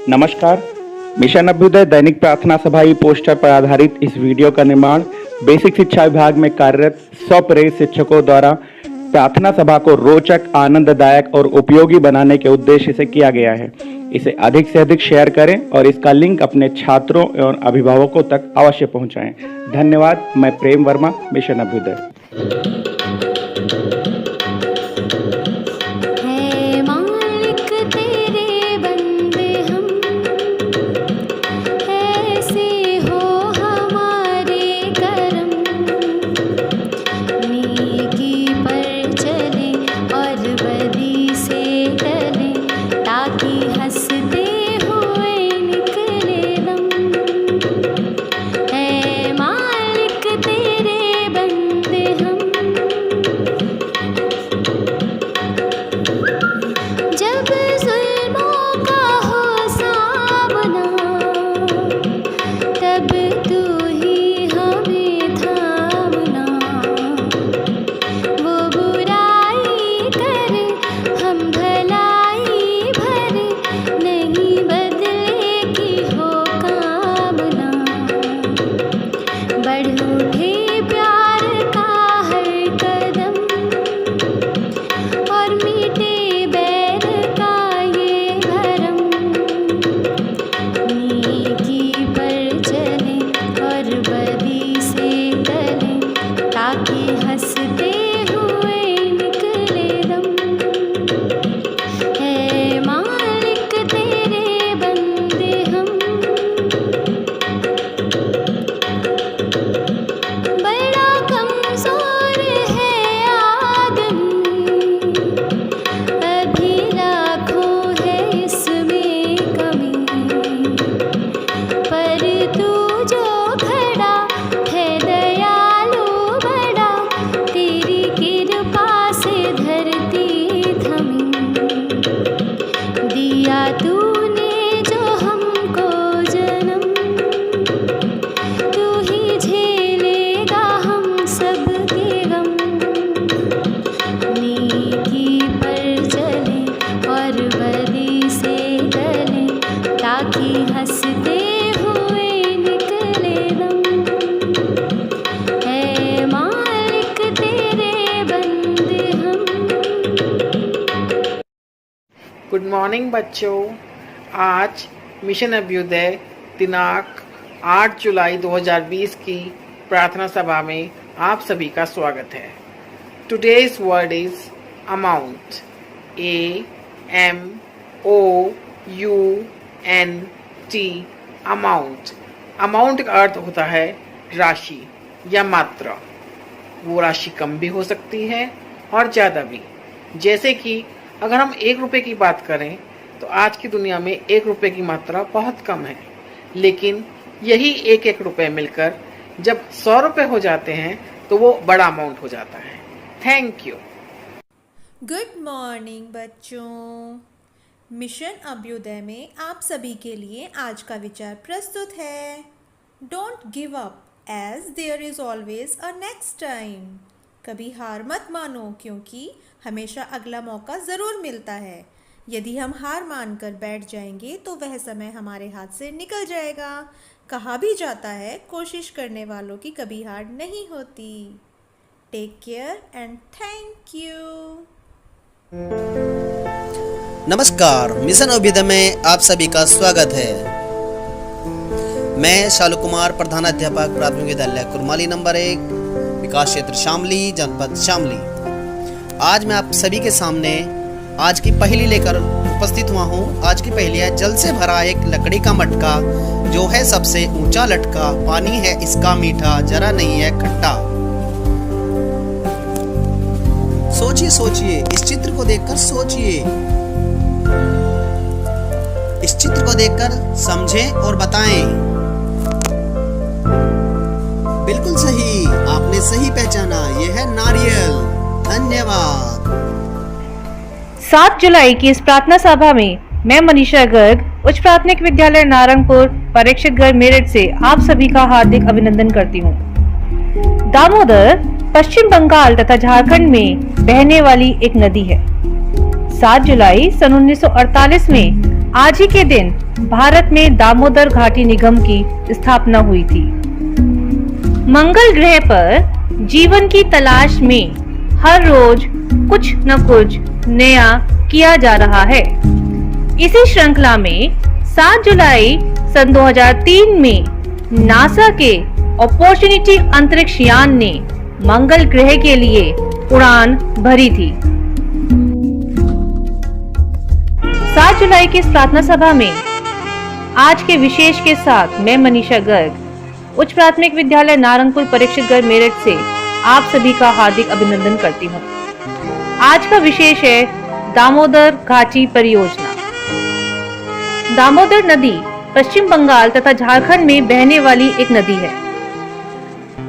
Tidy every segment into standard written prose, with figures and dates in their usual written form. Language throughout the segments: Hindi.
नमस्कार। मिशन अभ्युदय दैनिक प्रार्थना सभा ई पोस्टर पर आधारित इस वीडियो का निर्माण बेसिक शिक्षा विभाग में कार्यरत 100 प्रेरित शिक्षकों द्वारा प्रार्थना सभा को रोचक, आनंददायक और उपयोगी बनाने के उद्देश्य से किया गया है। इसे अधिक से अधिक शेयर करें और इसका लिंक अपने छात्रों और अभिभावकों तक अवश्य पहुंचाएं। धन्यवाद। मैं Prem Varma, mission Abhyudaya. Good morning बच्चों। आज मिशन अभ्युदय दिनांक 8 जुलाई 2020 की प्रार्थना सभा में आप सभी का स्वागत है। Today's word is amount. AMOUNT। Amount. Amount का अर्थ होता है राशि या मात्रा। वो राशि कम भी हो सकती है और ज़्यादा भी। जैसे कि अगर हम 1 रुपये की बात करें तो आज की दुनिया में 1 रुपये की मात्रा बहुत कम है, लेकिन यही 1 रुपये मिलकर जब 100 रुपये हो जाते हैं तो वो बड़ा अमाउंट हो जाता है। Thank you. गुड मॉर्निंग बच्चों। मिशन अभ्युदय में आप सभी के लिए आज का विचार प्रस्तुत है। Don't give up as there is always a next time. कभी हार मत मानो, क्योंकि हमेशा अगला मौका ज़रूर मिलता है। यदि हम हार मानकर बैठ जाएंगे तो वह समय हमारे हाथ से निकल जाएगा। कहा भी जाता है, कोशिश करने वालों की कभी हार नहीं होती। Take care and thank you. नमस्कार, मिशन अभ्युदय में आप सभी का स्वागत है। मैं शालू कुमार, प्रधानाध्यापक प्राथमिक विद्यालय कुरमाली नंबर 1, विकास क्षेत्र शामली, जनपद शामली। आज मैं आप सभी के सामने आज की पहेली लेकर उपस्थित हुआ हूँ। आज की पहेली है, जल से भरा एक लकड़ी का मटका, जो है सबसे ऊंचा लटका, पानी है इसका मीठा, जरा नहीं है खट्टा। सोचिए सोचिए, इस चित्र को देखकर सोचिए। इस चित्र को देखकर समझें और बताएं। बिल्कुल सही, आपने सही पहचाना, यह है नारियल। धन्यवाद। 7 जुलाई की इस प्रार्थना सभा में मैं मनीषा गर्ग, उच्च प्राथमिक विद्यालय नारंगपुर, परीक्षित घर मेरठ से आप सभी का हार्दिक अभिनंदन करती हूँ। दामोदर पश्चिम बंगाल तथा झारखंड में बहने वाली एक नदी है। 7 जुलाई सन 1948 में आज ही के दिन भारत में दामोदर घाटी निगम की स्थापना हुई थी। मंगल ग्रह पर जीवन की तलाश में हर रोज कुछ न कुछ नया किया जा रहा है। इसी श्रृंखला में 7 जुलाई सन 2003 में नासा के अपॉर्चुनिटी अंतरिक्ष यान ने मंगल ग्रह के लिए उड़ान भरी थी। 7 जुलाई की इस प्रार्थना सभा में आज के विशेष के साथ मैं मनीषा गर्ग उच्च प्राथमिक विद्यालय नारंगपुर परीक्षितगढ़ मेरठ से आप सभी का हार्दिक अभिनंदन करती हूँ। आज का विशेष है दामोदर घाटी परियोजना। दामोदर नदी पश्चिम बंगाल तथा झारखंड में बहने वाली एक नदी है।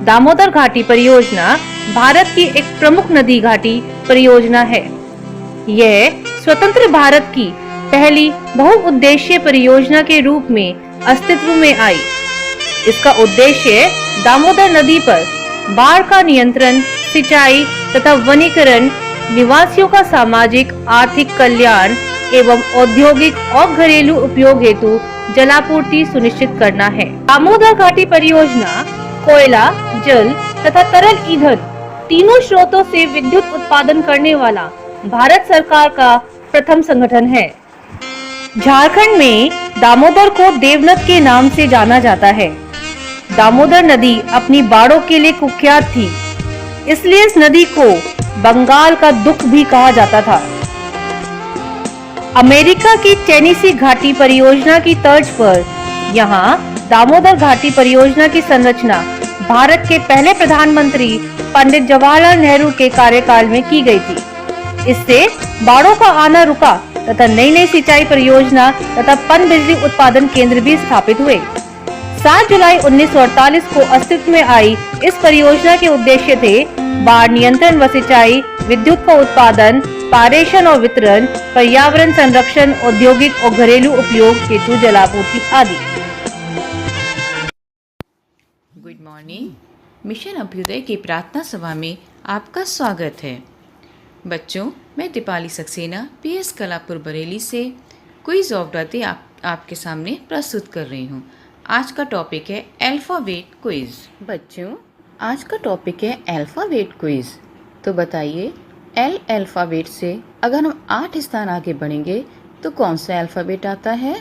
दामोदर घाटी परियोजना भारत की एक प्रमुख नदी घाटी परियोजना है। यह स्वतंत्र भारत की पहली बहुउद्देशीय परियोजना के रूप में अस्तित्व में आई। इसका उद्देश्य दामोदर नदी पर बाढ़ का नियंत्रण, सिंचाई तथा वनीकरण, निवासियों का सामाजिक आर्थिक कल्याण एवं औद्योगिक और घरेलू उपयोग हेतु जलापूर्ति सुनिश्चित करना है। दामोदर घाटी परियोजना कोयला, जल तथा तरल ईंधन तीनों स्रोतों से विद्युत उत्पादन करने वाला भारत सरकार का प्रथम संगठन है। झारखंड में दामोदर को देवनद के नाम से जाना जाता है। दामोदर नदी अपनी बाढ़ों के लिए कुख्यात थी, इसलिए इस नदी को बंगाल का दुख भी कहा जाता था। अमेरिका की टेनेसी घाटी परियोजना की तर्ज पर यहाँ दामोदर घाटी परियोजना की संरचना भारत के पहले प्रधानमंत्री पंडित जवाहरलाल नेहरू के कार्यकाल में की गई थी। इससे बाढ़ों का आना रुका तथा नई नई सिंचाई परियोजना तथा पन बिजली उत्पादन केंद्र भी स्थापित हुए। 7 जुलाई 1948 को अस्तित्व में आई इस परियोजना के उद्देश्य थे बाढ़ नियंत्रण व सिंचाई, विद्युत का उत्पादन, पारेषण और वितरण, पर्यावरण संरक्षण, औद्योगिक और घरेलू उपयोग हेतु जलापूर्ति आदि। Good morning. मिशन अभ्युदय की प्रार्थना सभा में आपका स्वागत है। बच्चों, मैं दीपाली सक्सेना पीएस कलापुर बरेली से क्विज ऑफ द डे आपके सामने प्रस्तुत कर रही हूँ। आज का टॉपिक है अल्फ़ाबेट क्विज। बच्चों, आज का टॉपिक है अल्फ़ाबेट क्विज। तो बताइए, एल अल्फ़ाबेट से अगर हम 8 स्थान आगे बढ़ेंगे तो कौन सा अल्फ़ाबेट आता है?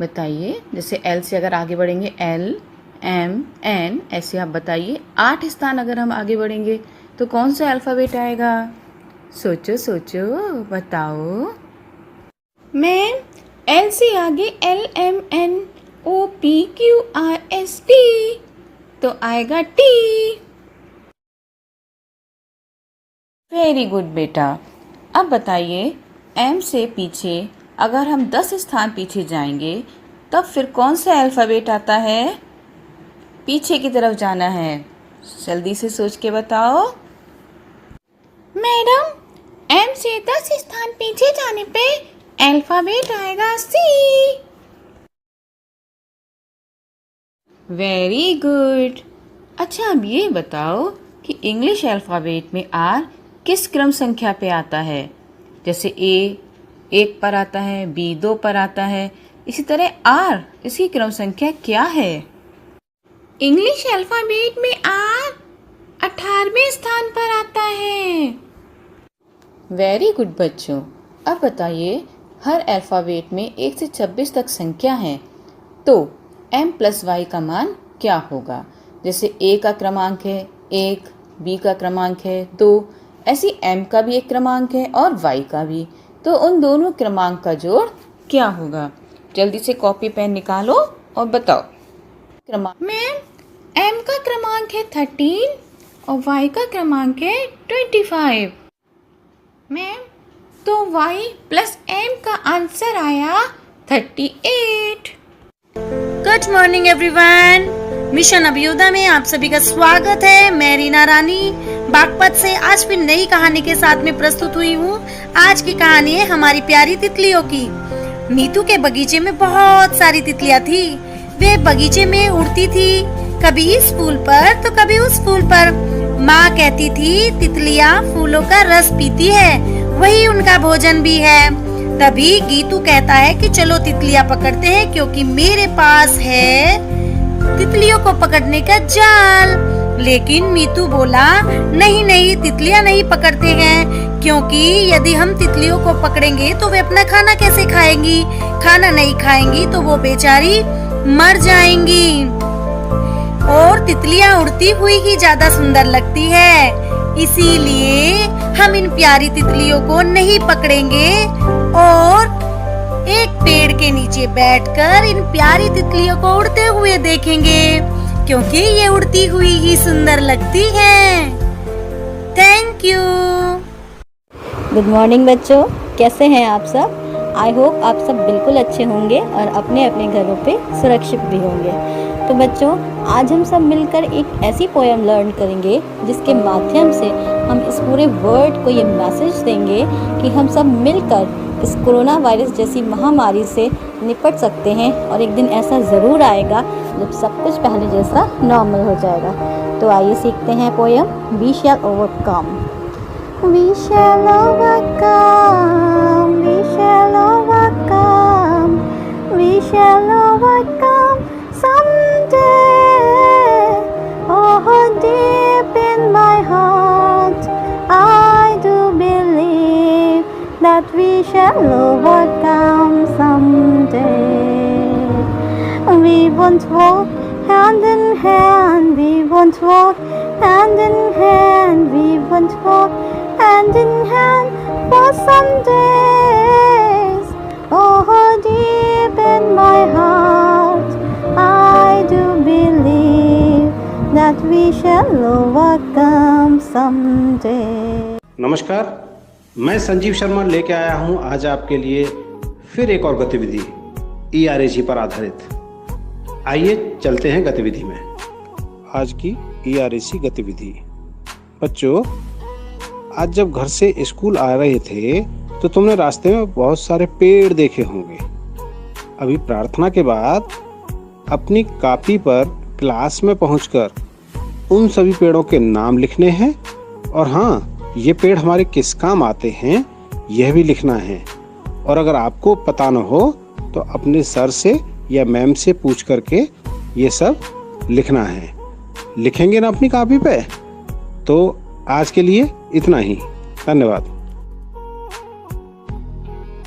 बताइए। जैसे एल से अगर आगे बढ़ेंगे एल, एम, एन, ऐसे आप बताइए। 8 स्थान अगर हम आगे बढ़ेंगे तो कौन सा अल्फ़ाबेट आएगा? सोचो सोचो, बताओ। मैम, एल से आगे L, M, N, O, P, Q, R, S, T तो आएगा टी। वेरी गुड बेटा। अब बताइए, एम से पीछे अगर हम 10 स्थान पीछे जाएंगे तब फिर कौन सा अल्फ़ाबेट आता है? पीछे की तरफ जाना है, जल्दी से सोच के बताओ। मैडम, एम से 10 स्थान पीछे जाने पे अल्फ़ाबेट आएगा सी। Very good. अच्छा, अब ये बताओ कि इंग्लिश अल्फ़ाबेट में आर किस क्रम संख्या पे आता है? जैसे ए 1 पर आता है, बी 2 पर आता है, इसी तरह आर, इसकी क्रम संख्या क्या है? इंग्लिश अल्फ़ाबेट में आर 18वें स्थान पर आता है। वेरी गुड बच्चों। अब बताइए, हर अल्फ़ाबेट में 1 से 26 तक संख्या है, तो m + y का मान क्या होगा? जैसे a का क्रमांक है 1, b का क्रमांक है 2, ऐसी m का भी एक क्रमांक है और y का भी, तो उन दोनों क्रमांक का जोड़ क्या होगा? जल्दी से कॉपी पेन निकालो और बताओ। क्रमांक। मैम, m का क्रमांक है 13 और y का क्रमांक है 25। मैम, तो y + m का आंसर आया 38। Good morning everyone. Mission Abhyuday में आप सभी का स्वागत है। मैं रीना रानी बागपत से आज फिर नई कहानी के साथ में प्रस्तुत हुई हूँ। आज की कहानी है हमारी प्यारी तितलियों की। नीतू के बगीचे में बहुत सारी तितलियाँ थी। वे बगीचे में उड़ती थी, कभी इस फूल पर तो कभी उस फूल पर। माँ कहती थी तितलियाँ फूलों का रस पीती है, वही उनका भोजन भी है। तभी गीतू कहता है कि चलो तितलियां पकड़ते हैं, क्योंकि मेरे पास है तितलियों को पकड़ने का जाल। लेकिन मीतू बोला नहीं नहीं, तितलियां नहीं पकड़ते हैं, क्योंकि यदि हम तितलियों को पकड़ेंगे तो वे अपना खाना कैसे खाएंगी, खाना नहीं खाएंगी तो वो बेचारी मर जाएंगी। और तितलियां उड़ती हुई ही ज्यादा सुंदर लगती है, इसीलिए हम इन प्यारी तितलियों को नहीं पकड़ेंगे और एक पेड़ के नीचे बैठकर इन प्यारी तितलियों को उड़ते हुए देखेंगे, क्योंकि ये उड़ती हुई ही सुंदर लगती है। Thank you. गुड मॉर्निंग बच्चों, कैसे हैं आप सब? आई होप आप सब बिल्कुल अच्छे होंगे और अपने अपने घरों पे सुरक्षित भी होंगे। तो बच्चों, आज हम सब मिलकर एक ऐसी पोएम लर्न करेंगे जिसके माध्यम से हम इस पूरे वर्ल्ड को ये मैसेज देंगे कि हम सब मिलकर इस कोरोना वायरस जैसी महामारी से निपट सकते हैं, और एक दिन ऐसा ज़रूर आएगा जब सब कुछ पहले जैसा नॉर्मल हो जाएगा। तो आइए सीखते हैं poem we shall overcome. We shall overcome, we shall overcome, we shall overcome someday. Oh, deep in my heart, I do believe that we shall overcome someday. We won't walk hand in hand, we won't walk hand in hand, we won't walk hand in hand for some days. Oh, deep in my heart, I do believe that we shall overcome someday. नमस्कार, मैं संजीव शर्मा लेके आया हूं आज आपके लिए फिर एक और गतिविधि ERAC पर आधारित। आइए चलते हैं गतिविधि में। आज की ERAC गतिविधि। बच्चों, आज जब घर से स्कूल आ रहे थे तो तुमने रास्ते में बहुत सारे पेड़ देखे होंगे। अभी प्रार्थना के बाद अपनी कॉपी पर क्लास में पहुंचकर उन सभी पेड़ों के नाम लिखने हैं, और हाँ, ये पेड़ हमारे किस काम आते हैं यह भी लिखना है। और अगर आपको पता न हो तो अपने सर से या मैम से पूछ करके ये सब लिखना है। लिखेंगे ना अपनी कॉपी पे? तो आज के लिए इतना ही। धन्यवाद।